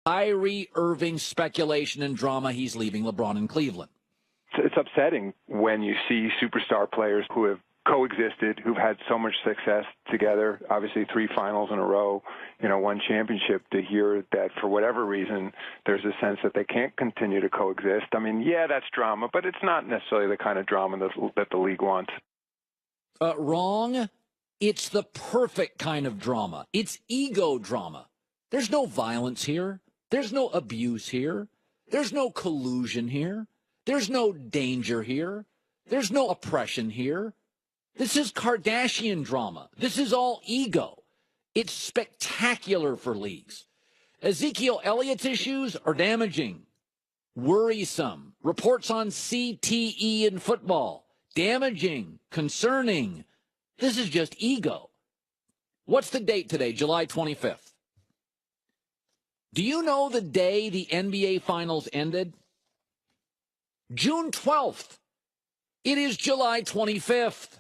Kyrie Irving speculation and drama, he's leaving LeBron in Cleveland. It's upsetting when you see superstar players who have coexisted, who've had so much success together, obviously 3 finals in a row, 1 championship, to hear that for whatever reason there's a sense that they can't continue to coexist. I mean, yeah, that's drama, but it's not necessarily the kind of drama that the league wants. Wrong. It's the perfect kind of drama. It's ego drama. There's no violence here. There's no abuse here. There's no collusion here. There's no danger here. There's no oppression here. This is Kardashian drama. This is all ego. It's spectacular for leagues. Ezekiel Elliott's issues are damaging, worrisome. Reports on CTE in football, damaging, concerning. This is just ego. What's the date today? July 25th. Do you know the day the NBA Finals ended? June 12th. It is July 25th.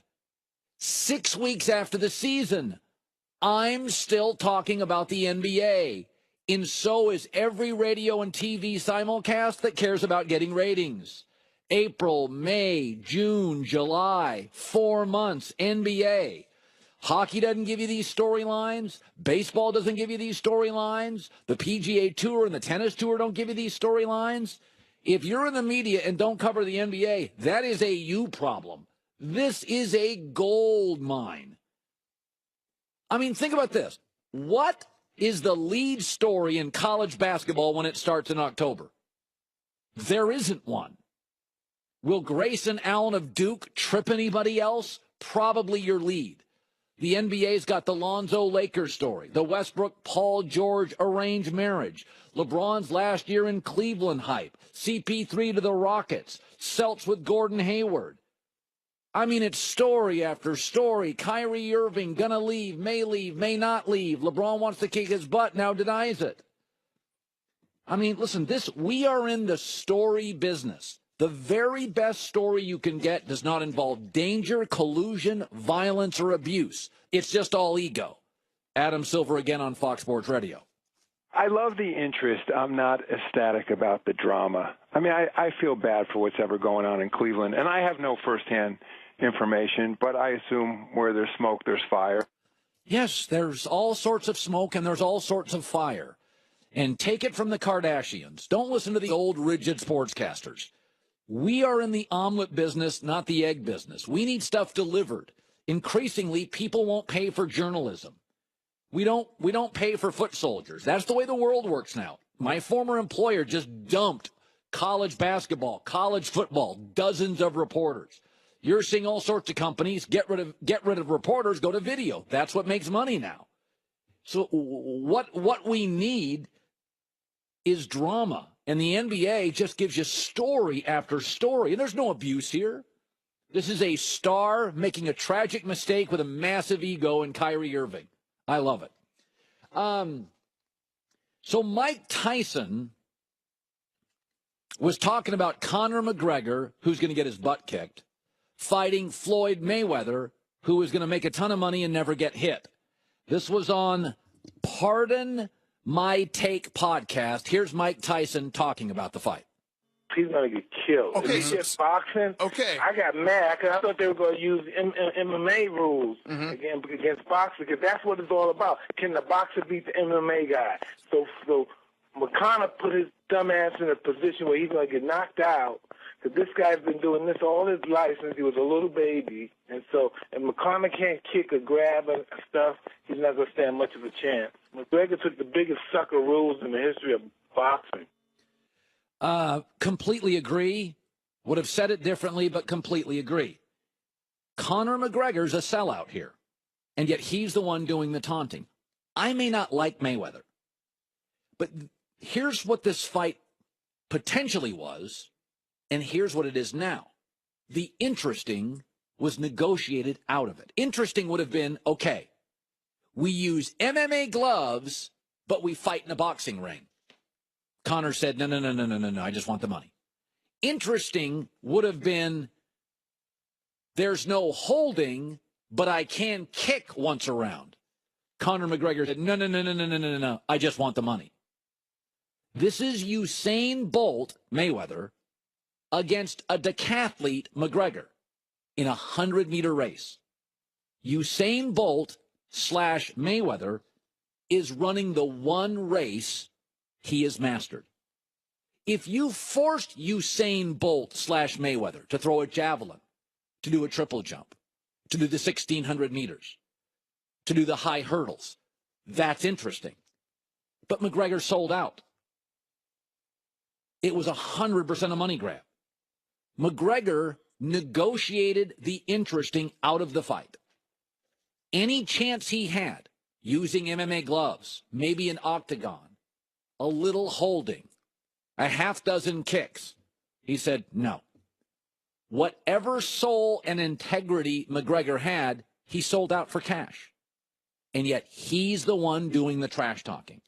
6 weeks after the season. I'm still talking about the NBA. And so is every radio and TV simulcast that cares about getting ratings. April, May, June, July, 4 months, NBA. Hockey doesn't give you these storylines. Baseball doesn't give you these storylines. The PGA Tour and the tennis tour don't give you these storylines. If you're in the media and don't cover the NBA, that is a you problem. This is a gold mine. I mean, think about this. What is the lead story in college basketball when it starts in October? There isn't one. Will Grayson Allen of Duke trip anybody else? Probably your lead. The NBA's got the Lonzo Lakers story, the Westbrook-Paul George arranged marriage, LeBron's last year in Cleveland hype, CP3 to the Rockets, Celts with Gordon Hayward. I mean, it's story after story. Kyrie Irving gonna leave, may not leave. LeBron wants to kick his butt, now denies it. I mean, listen, we are in the story business. The very best story you can get does not involve danger, collusion, violence, or abuse. It's just all ego. Adam Silver again on Fox Sports Radio. I love the interest. I'm not ecstatic about the drama. I mean, I feel bad for what's ever going on in Cleveland, and I have no firsthand information, but I assume where there's smoke, there's fire. Yes, there's all sorts of smoke and there's all sorts of fire. And take it from the Kardashians. Don't listen to the old rigid sportscasters. We are in the omelet business, not the egg business. We need stuff delivered. Increasingly, people won't pay for journalism. We don't pay for foot soldiers. That's the way the world works now. My former employer just dumped college basketball, college football, dozens of reporters. You're seeing all sorts of companies get rid of reporters, go to video. That's what makes money now. So what we need is drama. And the NBA just gives you story after story. And there's no abuse here. This is a star making a tragic mistake with a massive ego in Kyrie Irving. I love it. So Mike Tyson was talking about Conor McGregor, who's going to get his butt kicked, fighting Floyd Mayweather, who is going to make a ton of money and never get hit. This was on Pardon My Take podcast. Here's Mike Tyson talking about the fight. He's going to get killed. Okay, if he gets boxing, okay. I got mad because I thought they were going to use MMA rules against boxing because that's what it's all about. Can the boxer beat the MMA guy? So McConnell put his dumb ass in a position where he's going to get knocked out because this guy's been doing this all his life since he was a little baby. And so if McConnell can't kick or grab and stuff, he's not going to stand much of a chance. McGregor took the biggest sucker rules in the history of boxing. Completely agree. Would have said it differently, but completely agree. Conor McGregor's a sellout here, and yet he's the one doing the taunting. I may not like Mayweather, but here's what this fight potentially was, and here's what it is now. The interesting was negotiated out of it. Interesting would have been, okay, we use MMA gloves, but we fight in a boxing ring. Conor said, no, I just want the money. Interesting would have been, there's no but I can kick once around. Conor McGregor said, no, I just want the money. This is Usain Bolt, Mayweather, against a decathlete, McGregor, in a 100-meter race. Usain Bolt / Mayweather is running the one race he has mastered. If you forced Usain Bolt / Mayweather to throw a javelin, to do a triple jump, to do the 1,600 meters, to do the high hurdles, that's interesting. But McGregor sold out. It was 100% a money grab. McGregor negotiated the interesting out of the fight. Any chance he had, using MMA gloves, maybe an octagon, a little holding, a half dozen kicks, he said no. Whatever soul and integrity McGregor had, he sold out for cash. And yet he's the one doing the trash talking.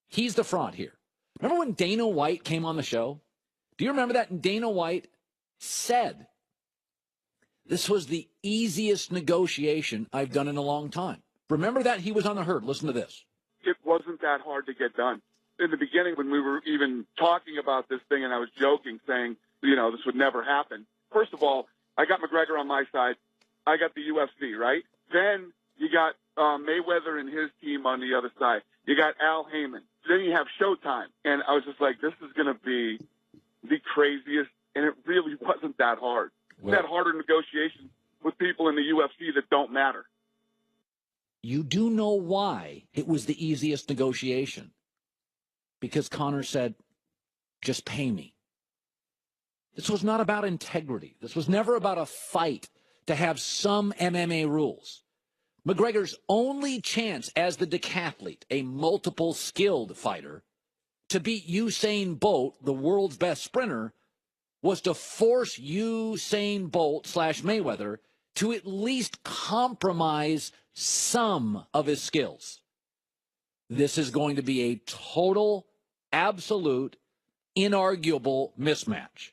He's the fraud here. Remember when Dana White came on the show? Do you remember that? And Dana White said, this was the easiest negotiation I've done in a long time. Remember that? He was on the herd. Listen to this. It wasn't that hard to get done. In the beginning, when we were even talking about this thing, and I was joking, saying, this would never happen. First of all, I got McGregor on my side. I got the UFC, right? Then you got Mayweather and his team on the other side. You got Al Heyman. Then you have Showtime. And I was just like, this is going to be the craziest, and it really wasn't that hard. Well, that harder negotiations with people in the UFC that don't matter. You do know why it was the easiest negotiation. Because Conor said, just pay me. This was not about integrity. This was never about a fight to have some MMA rules. McGregor's only chance as the decathlete, a multiple skilled fighter, to beat Usain Bolt, the world's best sprinter, was to force Usain Bolt / Mayweather to at least compromise some of his skills. This is going to be a total, absolute, inarguable mismatch.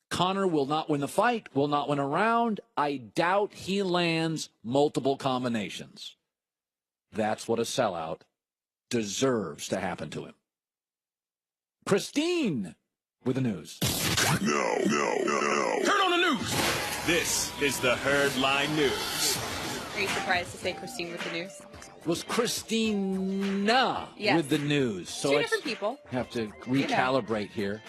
Conor will not win the fight, will not win a round. I doubt he lands multiple combinations. That's what a sellout deserves to happen to him. Christine with the news. No. Turn on the news. This is the Herdline News. Are you surprised to say Christine with the news? It was Christina with the news. So two different people. Have to recalibrate here.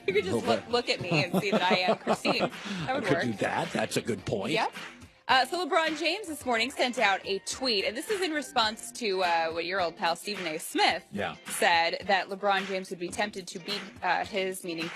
You could just look at me and see that I am Christine. That would work. Could do that. That's a good point. Yep. So LeBron James this morning sent out a tweet, and this is in response to what your old pal Stephen A. Smith said, that LeBron James would be tempted to beat his, meaning